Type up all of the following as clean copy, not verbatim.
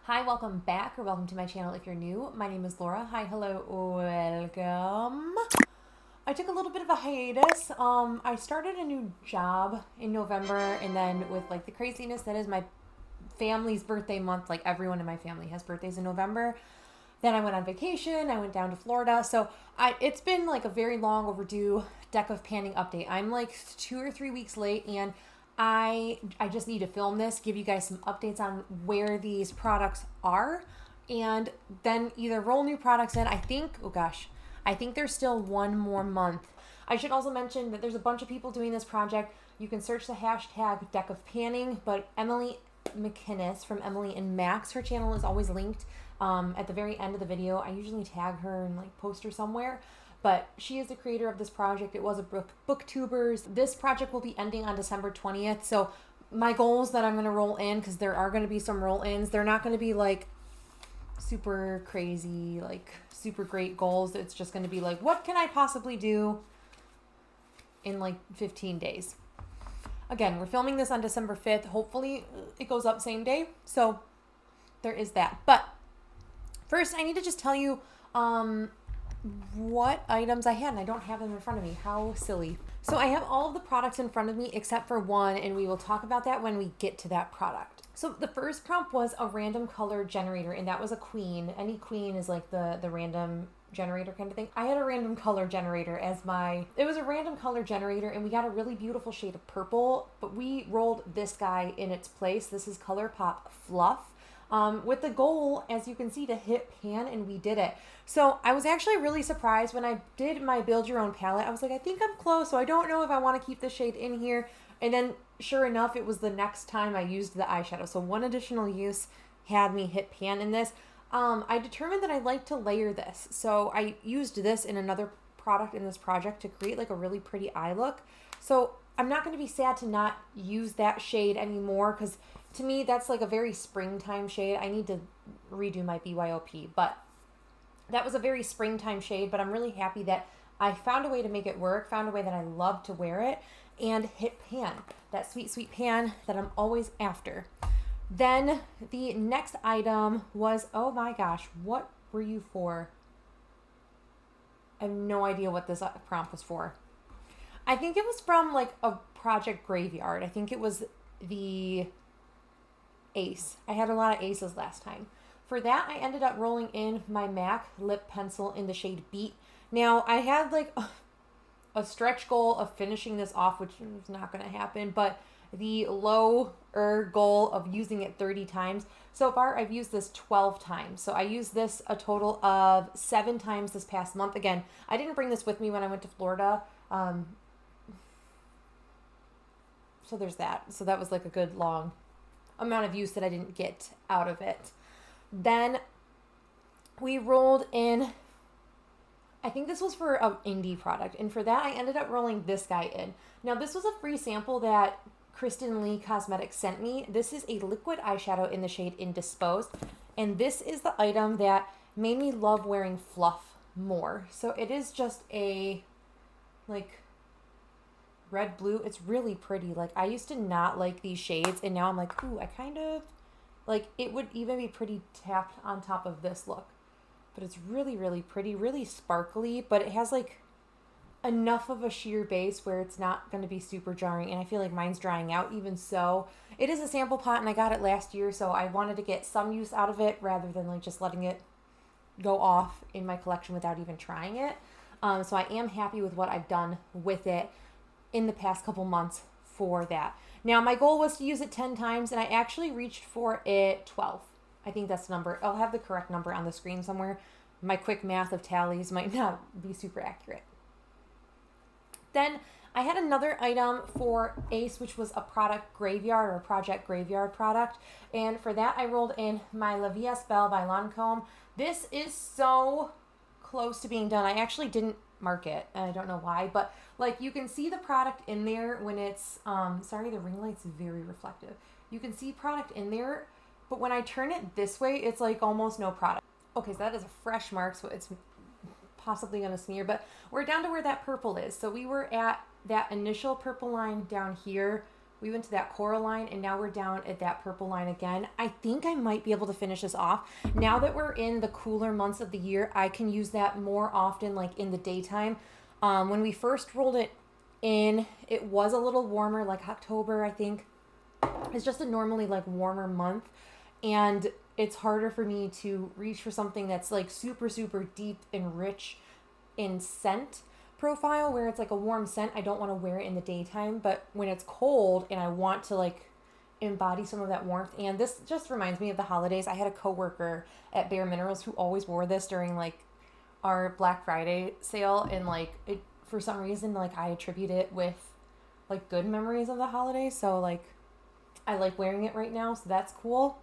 Hi, welcome back or welcome to my channel if you're new. My name is Laura. Hi, hello, welcome. I took a little bit of a hiatus. I started a new job in November, and then with like the craziness that is my family's birthday month, like everyone in my family has birthdays in November. Then I went on vacation. I went down to Florida. So it's been like a very long overdue deck of panning update. I'm like 2 or 3 weeks late, and I just need to film this, give you guys some updates on where these products are, and then either roll new products in. I think there's still one more month. I should also mention that there's a bunch of people doing this project. You can search the hashtag deck of panning, but Emily McInnes from Emily and Max, her channel is always linked at the very end of the video. I usually tag her and like post her somewhere. But she is the creator of this project. It was a booktubers. This project will be ending on December 20th. So my goals that I'm going to roll in, because there are going to be some roll-ins. They're not going to be like super crazy, like super great goals. It's just going to be like, what can I possibly do in like 15 days? Again, we're filming this on December 5th. Hopefully it goes up same day. So there is that. But first, I need to just tell you what items I had, and I don't have them in front of me. How silly. So I have all of the products in front of me except for one, and we will talk about that when we get to that product. So the first prompt was a random color generator, and that was a queen. Any queen is like the random generator kind of thing. I had a random color generator as it was a random color generator, and we got a really beautiful shade of purple, but we rolled this guy in its place. This is ColourPop Fluff. With the goal, as you can see, to hit pan, and we did it. So I was actually really surprised when I did my build your own palette. I was like, I think I'm close, so I don't know if I want to keep the shade in here. And then sure enough, it was the next time I used the eyeshadow. So one additional use had me hit pan in this. I determined that I like to layer this. So I used this in another product in this project to create like a really pretty eye look. So I'm not going to be sad to not use that shade anymore, because to me, that's like a very springtime shade. I need to redo my BYOP, but that was a very springtime shade, but I'm really happy that I found a way to make it work, found a way that I love to wear it, and hit pan. That sweet, sweet pan that I'm always after. Then the next item was, oh my gosh, what were you for? I have no idea what this prompt was for. I think it was from like a project graveyard. I think it was the Ace. I had a lot of aces last time. For that, I ended up rolling in my MAC lip pencil in the shade Beat. Now, I had like a stretch goal of finishing this off, which is not going to happen, but the lower goal of using it 30 times. So far, I've used this 12 times. So I used this a total of 7 times this past month. Again, I didn't bring this with me when I went to Florida. So there's that. So that was like a good long amount of use that I didn't get out of it. Then we rolled in, I think this was for an indie product, and for that I ended up rolling this guy in. Now this was a free sample that Kristen Lee Cosmetics sent me. This is a liquid eyeshadow in the shade Indisposed, and this is the item that made me love wearing fluff more. So it is just a like red blue. It's really pretty. Like, I used to not like these shades, and now I'm like, ooh, I kind of like it would even be pretty tapped on top of this look. But it's really, really pretty, really sparkly, but it has like enough of a sheer base where it's not going to be super jarring, and I feel like mine's drying out even so. It is a sample pot, and I got it last year, so I wanted to get some use out of it rather than like just letting it go off in my collection without even trying it. So I am happy with what I've done with it in the past couple months for that. Now, my goal was to use it 10 times, and I actually reached for it 12. I think that's the number. I'll have the correct number on the screen somewhere. My quick math of tallies might not be super accurate. Then I had another item for Ace, which was a product graveyard or project graveyard product. And for that, I rolled in my La Vie est Belle by Lancome. This is so close to being done. I actually didn't mark it, and I don't know why, but like you can see the product in there when it's sorry, the ring light's very reflective. You can see product in there, but when I turn it this way, it's like almost no product. Okay, so that is a fresh mark, so it's possibly going to smear, but we're down to where that purple is. So we were at that initial purple line down here We went to that coral line, and now we're down at that purple line again. I think I might be able to finish this off. Now that we're in the cooler months of the year, I can use that more often, like in the daytime. When we first rolled it in, it was a little warmer, like October, I think. It's just a normally like warmer month, and it's harder for me to reach for something that's like super, super deep and rich in scent profile, where it's like a warm scent. I don't want to wear it in the daytime, but when it's cold and I want to like embody some of that warmth. And this just reminds me of the holidays. I had a coworker at Bare Minerals who always wore this during like our Black Friday sale, and like it, for some reason, like I attribute it with like good memories of the holidays, so like I like wearing it right now, so that's cool.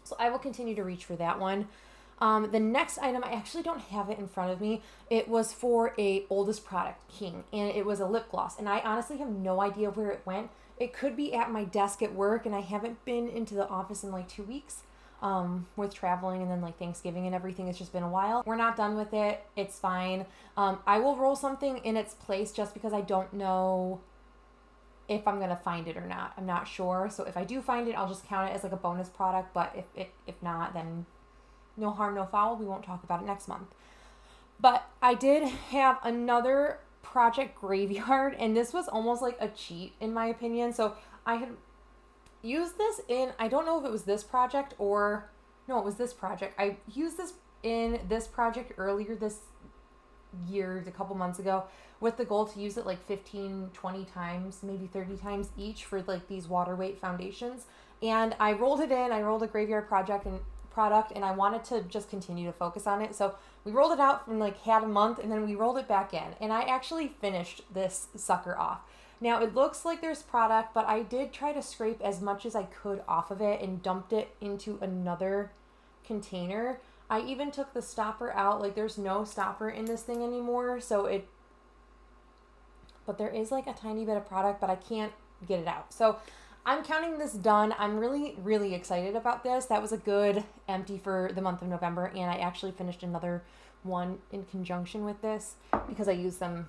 So I will continue to reach for that one. The next item, I actually don't have it in front of me. It was for a oldest product, King, and it was a lip gloss. And I honestly have no idea where it went. It could be at my desk at work, and I haven't been into the office in like 2 weeks with traveling and then like Thanksgiving and everything. It's just been a while. We're not done with it. It's fine. I will roll something in its place just because I don't know if I'm going to find it or not. I'm not sure. So if I do find it, I'll just count it as like a bonus product. But if not, then no harm, no foul. We won't talk about it next month. But I did have another project graveyard, and this was almost like a cheat in my opinion. So I had used this in, I don't know if it was this project or, no, it was this project. I used this in this project earlier this year, a couple months ago, with the goal to use it like 15, 20 times, maybe 30 times each for like these water weight foundations. And I rolled it in, I rolled a graveyard product, and I wanted to just continue to focus on it. So we rolled it out and like had a month, and then we rolled it back in, and I actually finished this sucker off. Now it looks like there's product, but I did try to scrape as much as I could off of it and dumped it into another container. I even took the stopper out. Like there's no stopper in this thing anymore. But there is like a tiny bit of product, but I can't get it out. So I'm counting this done. I'm really, really excited about this. That was a good empty for the month of November, and I actually finished another one in conjunction with this because I used them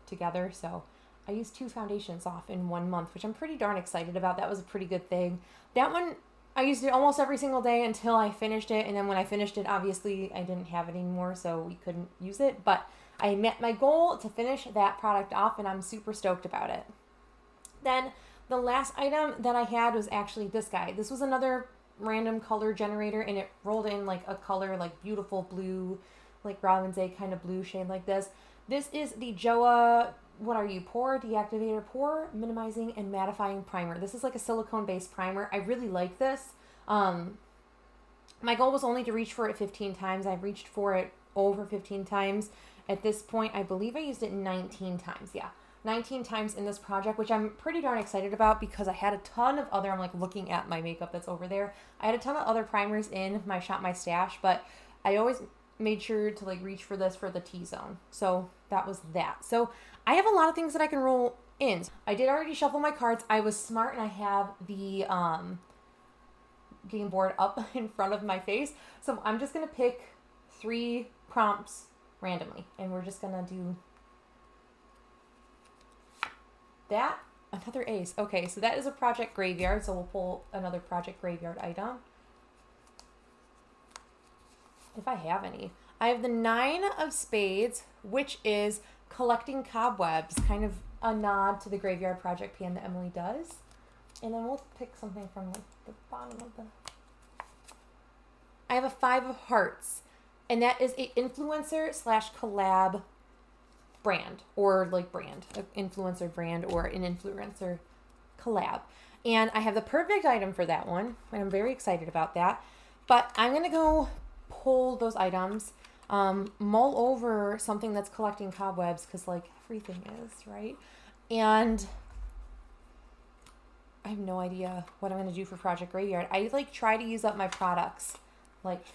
together. So I used 2 foundations off in 1 month, which I'm pretty darn excited about. That was a pretty good thing. That one, I used it almost every single day until I finished it, and then when I finished it, obviously I didn't have it anymore, so we couldn't use it. But I met my goal to finish that product off, and I'm super stoked about it. Then the last item that I had was actually this guy. This was another random color generator, and it rolled in like a color, like beautiful blue, like Robin's Egg kind of blue shade like this. This is the Joa, what are you, Pore Deactivator Pore Minimizing and Mattifying Primer. This is like a silicone-based primer. I really like this. My goal was only to reach for it 15 times. I've reached for it over 15 times. At this point, I believe I used it 19 times. Yeah, 19 times in this project, which I'm pretty darn excited about because I had a ton of other, I'm like looking at my makeup that's over there. I had a ton of other primers in my Shop My Stash, but I always made sure to like reach for this for the T-zone. So that was that. So I have a lot of things that I can roll in. I did already shuffle my cards. I was smart, and I have the game board up in front of my face. So I'm just going to pick 3 prompts randomly, and we're just going to do that. Another ace. Okay, so that is a project graveyard, so we'll pull another project graveyard item. If I have any. I have the 9 of Spades, which is collecting cobwebs, kind of a nod to the graveyard project pan that Emily does. And then we'll pick something from the bottom of the... I have a 5 of Hearts, and that is a influencer / collab brand, or like brand, an influencer brand or an influencer collab. And I have the perfect item for that one, and I'm very excited about that. But I'm going to go pull those items, mull over something that's collecting cobwebs, because like everything is, right? And I have no idea what I'm going to do for Project Graveyard. I like try to use up my products like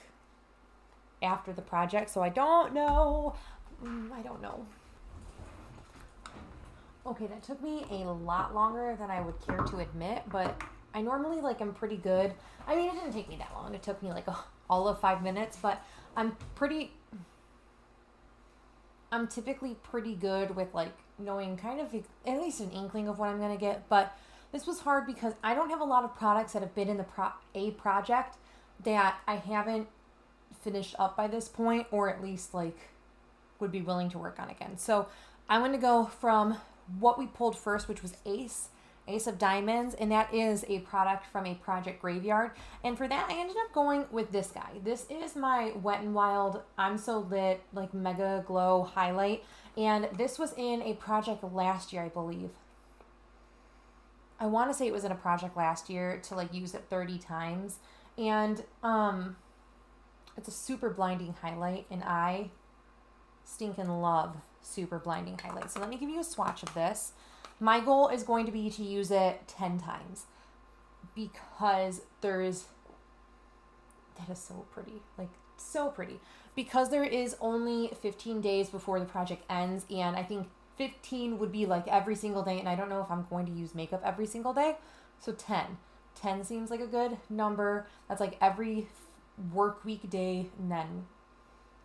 after the project, so I don't know. I don't know. Okay, that took me a lot longer than I would care to admit, but I normally like I'm pretty good. I mean, it didn't take me that long. It took me like all of 5 minutes, but I'm typically pretty good with like knowing kind of at least an inkling of what I'm going to get. But this was hard because I don't have a lot of products that have been in a project that I haven't finished up by this point, or at least like would be willing to work on again. So I'm going to go from what we pulled first, which was Ace of Diamonds, and that is a product from a project graveyard. And for that, I ended up going with this guy. This is my Wet n Wild I'm So Lit like Mega Glow highlight, and this was in a project last year, I believe. I want to say it was in a project last year to like use it 30 times, and it's a super blinding highlight, and I stinking love super blinding highlight. So let me give you a swatch of this. My goal is going to be to use it 10 times because that is so pretty, like so pretty, because there is only 15 days before the project ends, and I think 15 would be like every single day, and I don't know if I'm going to use makeup every single day. So 10 seems like a good number. That's like every work week day, and then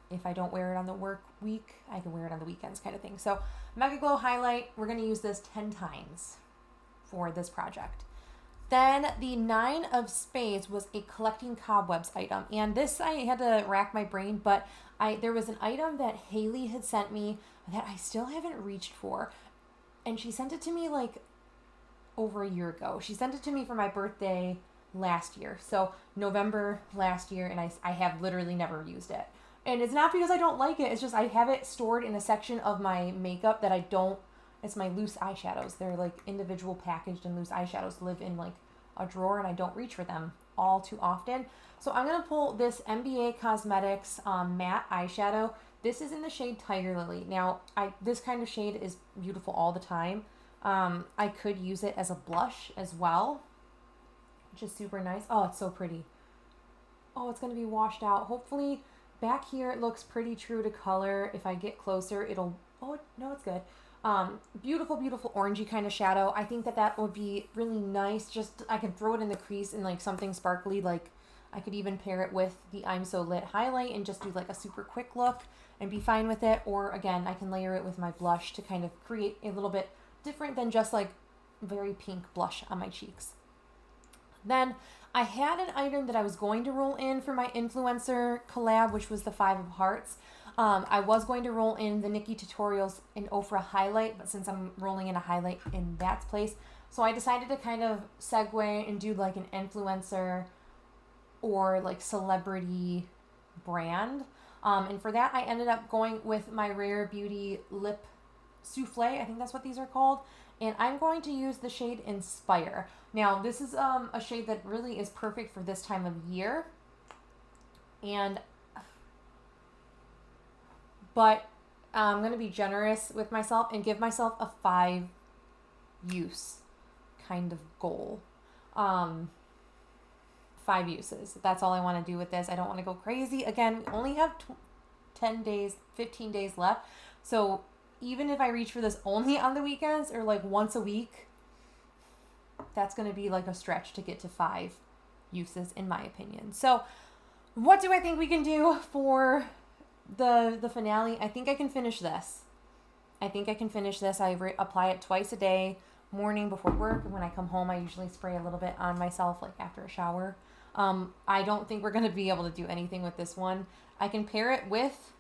if I don't wear it on the work week, I can wear it on the weekends kind of thing. So Mega Glow highlight, we're going to use this 10 times for this project. Then the 9 of Spades was a collecting cobwebs item. And this, I had to rack my brain, but there was an item that Haley had sent me that I still haven't reached for. And she sent it to me like over a year ago. She sent it to me for my birthday last year. So November last year, and I have literally never used it. And it's not because I don't like it. It's just I have it stored in a section of my makeup that I don't. It's my loose eyeshadows. They're like individual packaged and loose eyeshadows live in like a drawer, and I don't reach for them all too often. So I'm going to pull this MBA Cosmetics matte eyeshadow. This is in the shade Tiger Lily. Now, this kind of shade is beautiful all the time. I could use it as a blush as well, which is super nice. Oh, it's so pretty. Oh, it's going to be washed out. Hopefully... Back here, it looks pretty true to color. If I get closer, it'll... Oh, no, it's good. Beautiful, beautiful orangey kind of shadow. I think that would be really nice. Just, I can throw it in the crease in, like, something sparkly. Like, I could even pair it with the I'm So Lit highlight and just do, like, a super quick look and be fine with it. Or, again, I can layer it with my blush to kind of create a little bit different than just, like, very pink blush on my cheeks. Then I had an item that I was going to roll in for my influencer collab, which was the 5 of Hearts. I was going to roll in the Nakey Tutorials in Ofra highlight, but since I'm rolling in a highlight in that place, so I decided to kind of segue and do like an influencer or like celebrity brand. And for that, I ended up going with my Rare Beauty Lip Souffle. I think that's what these are called. And I'm going to use the shade Inspire. Now, this is a shade that really is perfect for this time of year. But I'm going to be generous with myself and give myself a 5 use kind of goal. 5 uses. That's all I want to do with this. I don't want to go crazy. Again, we only have 10 days, 15 days left. So even if I reach for this only on the weekends or like once a week, that's going to be like a stretch to get to 5 uses in my opinion. So what do I think we can do for the finale? I think I can finish this. I apply it twice a day, morning before work, and when I come home, I usually spray a little bit on myself like after a shower. I don't think we're going to be able to do anything with this one. I can pair it with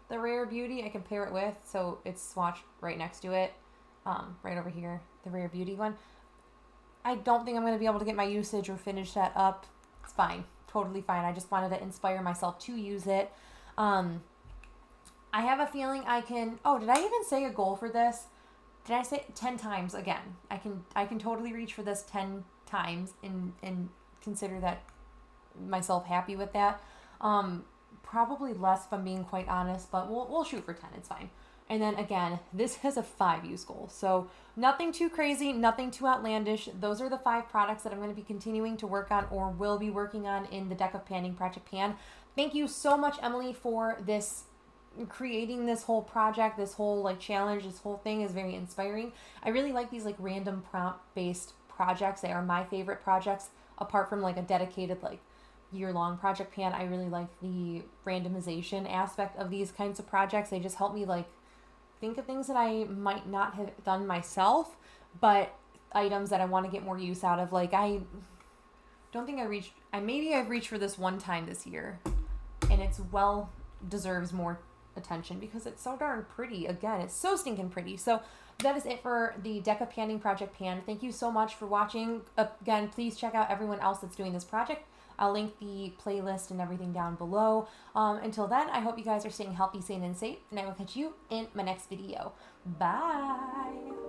the Rare Beauty. I can pair it with, so it's swatched right next to it, right over here, the Rare Beauty one. I don't think I'm going to be able to get my usage or finish that up. It's fine. Totally fine. I just wanted to inspire myself to use it. I have a feeling I can... Oh, did I even say a goal for this? Did I say 10 times again? I can totally reach for this 10 times and consider that myself happy with that. Probably less if I'm being quite honest, but we'll shoot for 10. It's fine. And then again, this has a 5 use goal. So nothing too crazy, nothing too outlandish. Those are the 5 products that I'm going to be continuing to work on or will be working on in the Deck of Panning Project Pan. Thank you so much, Emily, for this, creating this whole project, this whole like challenge. This whole thing is very inspiring. I really like these like random prompt based projects. They are my favorite projects apart from like a dedicated like year-long project pan. I really like the randomization aspect of these kinds of projects. They just help me like think of things that I might not have done myself, but items that I want to get more use out of. Like I don't think I've reached for this one time this year, and it's well deserves more attention because it's so darn pretty. Again, it's so stinking pretty. So that is it for the Deca Panning Project Pan. Thank you so much for watching. Again, please check out everyone else that's doing this project. I'll link the playlist and everything down below. Until then, I hope you guys are staying healthy, sane, and safe, and I will catch you in my next video. Bye!